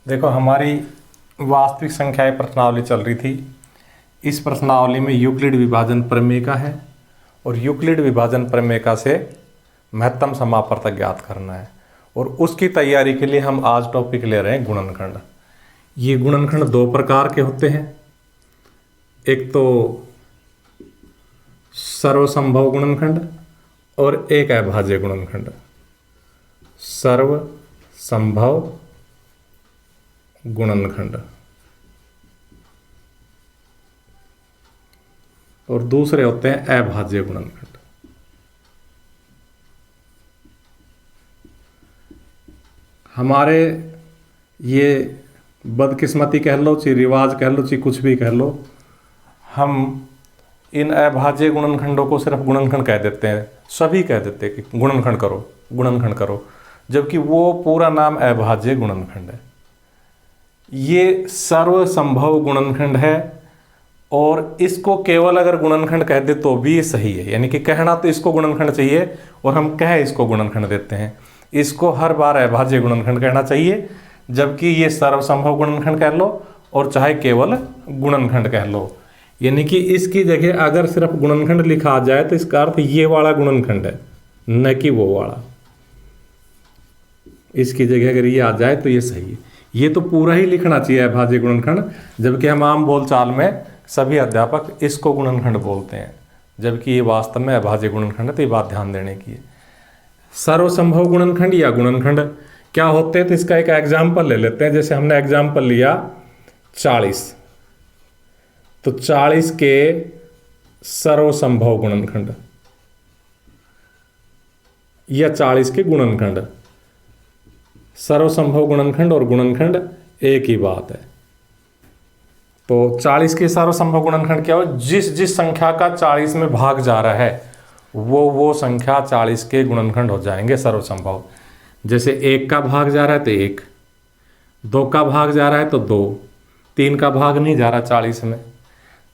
देखो, हमारी वास्तविक संख्याएं प्रश्नावली चल रही थी। इस प्रश्नावली में यूक्लिड विभाजन प्रमेय है और यूक्लिड विभाजन प्रमेय से महत्तम समापवर्तक ज्ञात करना है। और उसकी तैयारी के लिए हम आज टॉपिक ले रहे हैं गुणनखंड। ये गुणनखंड दो प्रकार के होते हैं। एक तो सर्वसंभव गुणनखंड और एक अभाज्य गुणनखंड। सर्वसंभव गुणनखंड और दूसरे होते हैं अभाज्य गुणनखंड। हमारे ये बदकिस्मती कह लो, चाहे रिवाज कह लो, चाहे कुछ भी कह लो, हम इन अभाज्य गुणनखंडों को सिर्फ गुणनखंड कह देते हैं। सभी कह देते हैं कि गुणनखंड करो, गुणनखंड करो, जबकि वो पूरा नाम अभाज्य गुणनखंड है। ये सर्वसंभव गुणनखंड है और इसको केवल अगर गुणनखंड कह दे तो भी ये सही है। यानी कि कहना तो इसको गुणनखंड चाहिए और हम कह इसको गुणनखंड देते हैं। इसको हर बार अभाज्य गुणनखंड कहना चाहिए, जबकि ये सर्वसंभव गुणनखंड कह लो और चाहे केवल गुणनखंड कह लो। यानी कि इसकी जगह अगर सिर्फ गुणनखंड लिखा आ जाए तो इसका अर्थ ये वाला गुणनखंड है, न कि वो वाला। इसकी जगह अगर ये आ जाए तो ये सही है। ये तो पूरा ही लिखना चाहिए अभाज्य गुणनखंड, जबकि हम आम बोलचाल में सभी अध्यापक इसको गुणनखंड बोलते हैं, जबकि ये वास्तव में अभाज्य गुणनखंड है। तो ये बात ध्यान देने की है। सर्वसंभव गुणनखंड या गुणनखंड क्या होते हैं, तो इसका एक एग्जाम्पल ले लेते हैं। जैसे हमने एग्जाम्पल लिया 40, तो 40 के सर्वसंभव गुणनखंड या 40 के गुणनखंड। सर्वसंभव गुणनखंड और गुणनखंड एक ही बात है। तो 40 के सर्वसंभव गुणनखंड क्या हो, जिस संख्या का 40 में भाग जा रहा है वो संख्या 40 के गुणनखंड हो जाएंगे सर्वसंभव। जैसे 1 का भाग जा रहा है तो 1, 2 का भाग जा रहा है तो 2, 3 का भाग नहीं जा रहा 40 में,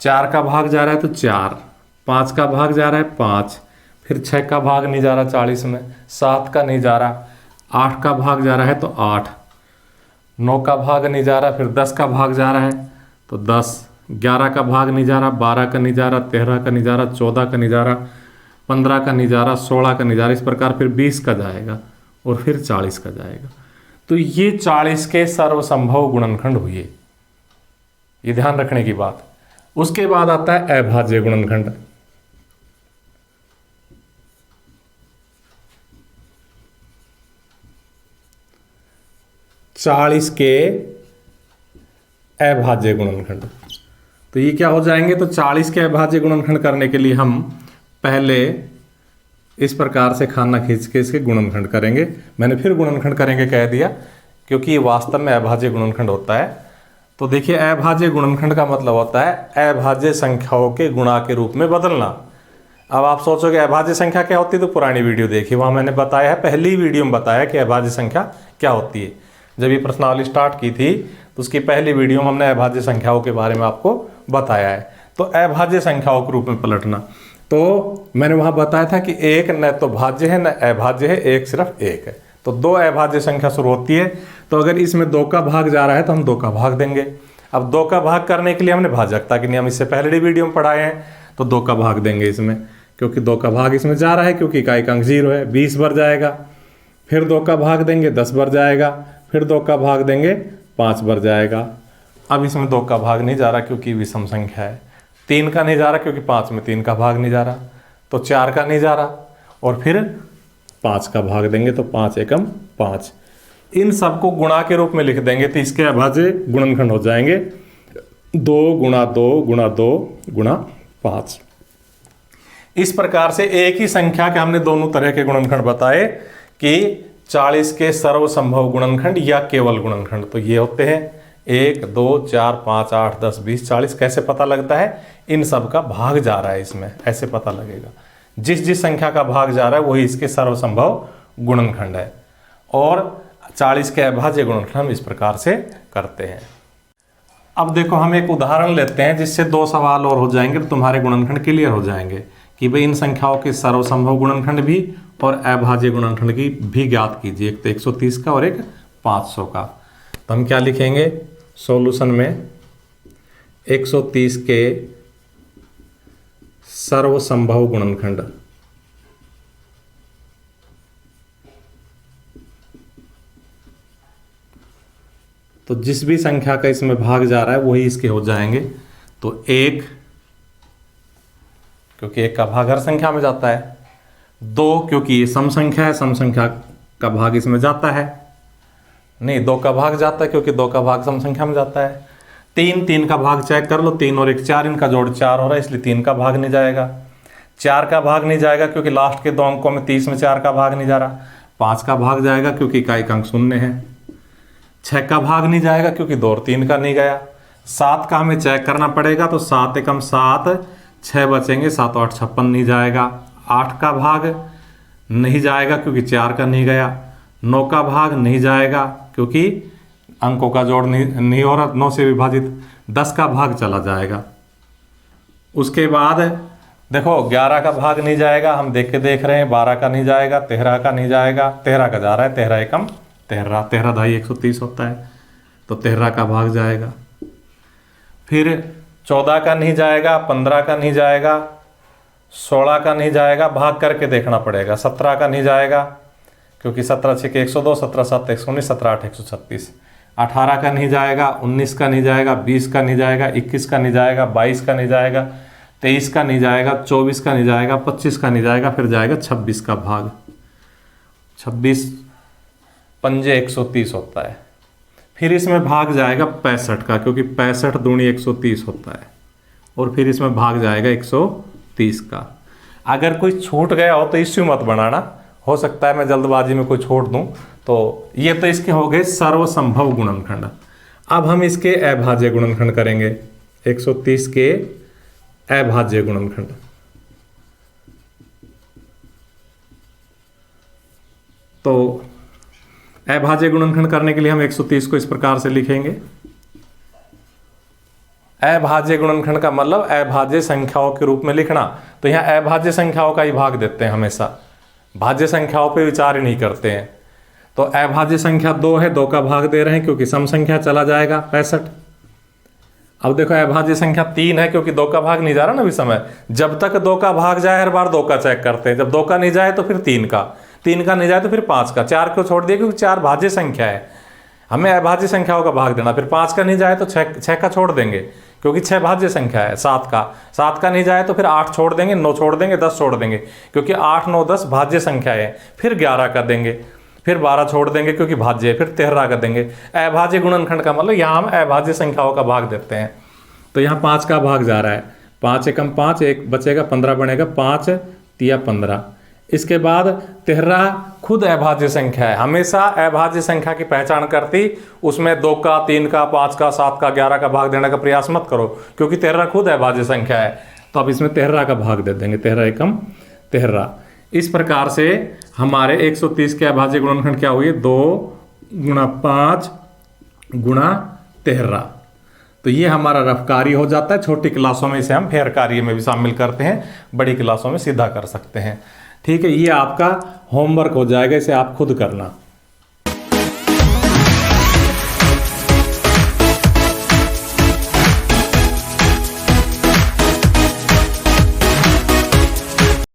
4 का भाग जा रहा है तो 4, 5 का भाग जा रहा है 5, फिर 6 का भाग नहीं जा रहा 40 में, 7 का नहीं जा रहा, 8 का भाग जा रहा है तो 8, 9 का भाग नहीं जा रहा, फिर 10 का भाग जा रहा है तो 10, 11 का भाग नहीं जा रहा, 12 का नहीं जा रहा, 13 का नहीं जा रहा, 14 का नहीं जा रहा, 15 का नहीं जा रहा, 16 का नहीं जा रहा। इस प्रकार फिर 20 का जाएगा और फिर 40 का जाएगा। तो ये 40 के सर्वसंभव गुणनखंड हुए, ये ध्यान रखने की बात। उसके बाद आता है अभाज्य गुणनखंड। चालीस के अभाज्य गुणनखंड, तो ये क्या हो जाएंगे, तो 40 के अभाज्य गुणनखंड करने के लिए हम पहले इस प्रकार से खाना खींच के इसके गुणनखंड करेंगे। मैंने फिर गुणनखंड करेंगे कह दिया, क्योंकि ये वास्तव में अभाज्य गुणनखंड होता है। तो देखिए, अभाज्य गुणनखंड का मतलब होता है अभाज्य संख्याओं के गुणा के रूप में बदलना। अब आप सोचोगे अभाज्य संख्या क्या होती है, तो पुरानी वीडियो देखिए, वहाँ मैंने बताया है, पहली वीडियो में बताया कि अभाज्य संख्या क्या होती है। जब ये प्रश्नावली स्टार्ट की थी तो उसकी पहली वीडियो में हमने अभाज्य संख्याओं के बारे में आपको बताया है। तो अभाज्य संख्याओं के रूप में पलटना, तो मैंने वहाँ बताया था कि एक न तो भाज्य है न अभाज्य है, एक सिर्फ एक है। तो 2 अभाज्य संख्या शुरू होती है। तो अगर इसमें 2 का भाग जा रहा है तो हम 2 का भाग देंगे। अब 2 का भाग करने के लिए हमने भाजकता के नियम इससे पहले वीडियो में पढ़ाए हैं, तो 2 का भाग देंगे इसमें, क्योंकि 2 का भाग इसमें जा रहा है, क्योंकि इकाई का अंक 0 है, 20 बार जाएगा। फिर 2 का भाग देंगे 10 बार जाएगा, फिर 2 का भाग देंगे 5 बार जाएगा। अब इसमें 2 का भाग नहीं जा रहा क्योंकि विषम संख्या है। 3 का नहीं जा रहा क्योंकि 5 में 3 का भाग नहीं जा रहा, तो 4 का नहीं जा रहा, और फिर 5 का भाग देंगे तो 5 एकम 5। इन सबको गुणा के रूप में लिख देंगे तो इसके अभाज्य गुणनखंड हो जाएंगे 2 गुणा 2 गुणा 2 गुणा 5। इस प्रकार से एक ही संख्या के हमने दोनों तरह के गुणनखंड बताए कि 40 के सर्वसंभव गुणनखंड या केवल गुणनखंड। तो ये होते हैं 1, 2, 4, 5, 8, 10, 20, 40। कैसे पता लगता है, इन सब का भाग जा रहा है इसमें, ऐसे पता लगेगा। जिस संख्या का भाग जा रहा है वही इसके सर्वसंभव गुणनखंड है। और 40 के अभाज्य गुणनखंड हम इस प्रकार से करते हैं। अब देखो, हम एक उदाहरण लेते हैं जिससे 2 सवाल और हो जाएंगे, तो तुम्हारे गुणनखंड क्लियर हो जाएंगे कि भाई इन संख्याओं के सर्वसंभव गुणनखंड भी और अभाज्य गुणनखंड की भी ज्ञात कीजिए। एक तो 130 का और एक 500 का। तो हम क्या लिखेंगे सॉल्यूशन में 130 के सर्वसंभव गुणनखंड। तो जिस भी संख्या का इसमें भाग जा रहा है वही इसके हो जाएंगे। तो 1, क्योंकि 1 का भाग हर संख्या में जाता है। 2, क्योंकि ये सम संख्या है, सम संख्या का भाग इसमें जाता है। नहीं, 2 का भाग जाता है क्योंकि 2 का भाग सम संख्या में जाता है। 3 का भाग चेक कर लो, 3 और 1 4, इनका जोड़ 4 हो रहा है, इसलिए 3 का भाग नहीं जाएगा। 4 का भाग नहीं जाएगा क्योंकि लास्ट के 2 अंकों में 30 में 4 का भाग नहीं जा रहा। 5 का भाग जाएगा क्योंकि इकाई अंक 0 है। 6 का भाग नहीं जाएगा क्योंकि 2 और 3 का नहीं गया। 7 का हमें चेक करना पड़ेगा, तो 7 एकम 7, 6 बचेंगे, 7 और 8 56 नहीं जाएगा। 8 का भाग नहीं जाएगा क्योंकि 4 का नहीं गया। 9 का भाग नहीं जाएगा क्योंकि अंकों का जोड़ नहीं हो रहा, 9 से विभाजित। 10 का भाग चला जाएगा। उसके बाद देखो 11 का भाग नहीं जाएगा, हम देख रहे हैं। 12 का नहीं जाएगा, 13 का नहीं जाएगा, 13 का जा रहा है, 13 एकम 13, 13 ढाई 130 होता है, तो 13 का भाग जाएगा। फिर 14 का नहीं जाएगा, 15 का नहीं जाएगा, 16 का नहीं जाएगा, भाग करके देखना पड़ेगा। 17 का नहीं जाएगा क्योंकि 17 6 102, 17 7 119, 17 8 136। 18 का नहीं जाएगा, 19 का नहीं जाएगा, 20 का नहीं जाएगा, 21 का नहीं जाएगा, 22 का नहीं जाएगा, 23 का नहीं जाएगा, 24 का नहीं जाएगा, 25 का नहीं जाएगा। फिर जाएगा 26 का भाग। 26 पंजे 130 होता है। फिर इसमें भाग जाएगा 65 का, क्योंकि 65 दूनी 130 होता है। और फिर इसमें भाग जाएगा 130 का। अगर कोई छूट गया हो तो इश्यू मत बनाना, हो सकता है मैं जल्दबाजी में कोई छोड़ दूं। तो ये तो इसके हो गए सर्वसंभव गुणनखंड। अब हम इसके अभाज्य गुणनखंड करेंगे। 130 के अभाज्य गुणनखंड। तो अभाज्य गुणनखंड करने के लिए हम 130 को इस प्रकार से लिखेंगे। अभाज्य गुणनखंड का मतलब अभाज्य संख्याओं के रूप में लिखना। तो यहाँ अभाज्य संख्याओं का ही भाग देते हैं, हमेशा भाज्य संख्याओं पे विचार ही नहीं करते हैं। तो अभाज्य संख्या 2 है, 2 का भाग दे रहे हैं क्योंकि सम संख्या चला जाएगा 65। अब देखो अभाज्य संख्या 3 है क्योंकि 2 का भाग नहीं जा रहा ना अभी समय। जब तक 2 का भाग जाए हर बार 2 का चेक करते हैं। जब 2 का नहीं जाए तो फिर 3 का, 3 का नहीं जाए तो फिर 5 का। 4 को छोड़ दिया क्योंकि 4 भाज्य संख्या है, हमें अभाज्य संख्याओं का भाग देना। फिर 5 का नहीं जाए तो 6 का छोड़ देंगे क्योंकि 6 भाज्य संख्या है। 7 का नहीं जाए तो फिर 8 छोड़ देंगे, 9 छोड़ देंगे, 10 छोड़ देंगे क्योंकि 8 9 10 भाज्य संख्या है। फिर 11 का देंगे, फिर 12 छोड़ देंगे क्योंकि भाज्य है, फिर 13 का देंगे। अभाज्य गुणनखंड का मतलब यहाँ हम अभाज्य संख्याओं का भाग देते हैं। तो यहाँ 5 का भाग जा रहा है, 5 एकम 5, 1 बचेगा, 15 बनेगा, 5 तिया 15। इसके बाद 13 खुद अभाज्य संख्या है। हमेशा अभाज्य संख्या की पहचान करती उसमें 2 का, 3 का, 5 का, 7 का, 11 का भाग देने का प्रयास मत करो क्योंकि 13 खुद अभाज्य संख्या है। तो अब इसमें 13 का भाग दे देंगे, 13 एकम 13। इस प्रकार से हमारे 130 के अभाज्य गुणनखंड क्या हुए, 2 गुणा 5 गुणा 13। तो ये हमारा रफ कार्य हो जाता है। छोटी क्लासों में इसे हम फेयर कार्य में भी शामिल करते हैं, बड़ी क्लासों में सीधा कर सकते हैं। ठीक है, ये आपका होमवर्क हो जाएगा, इसे आप खुद करना।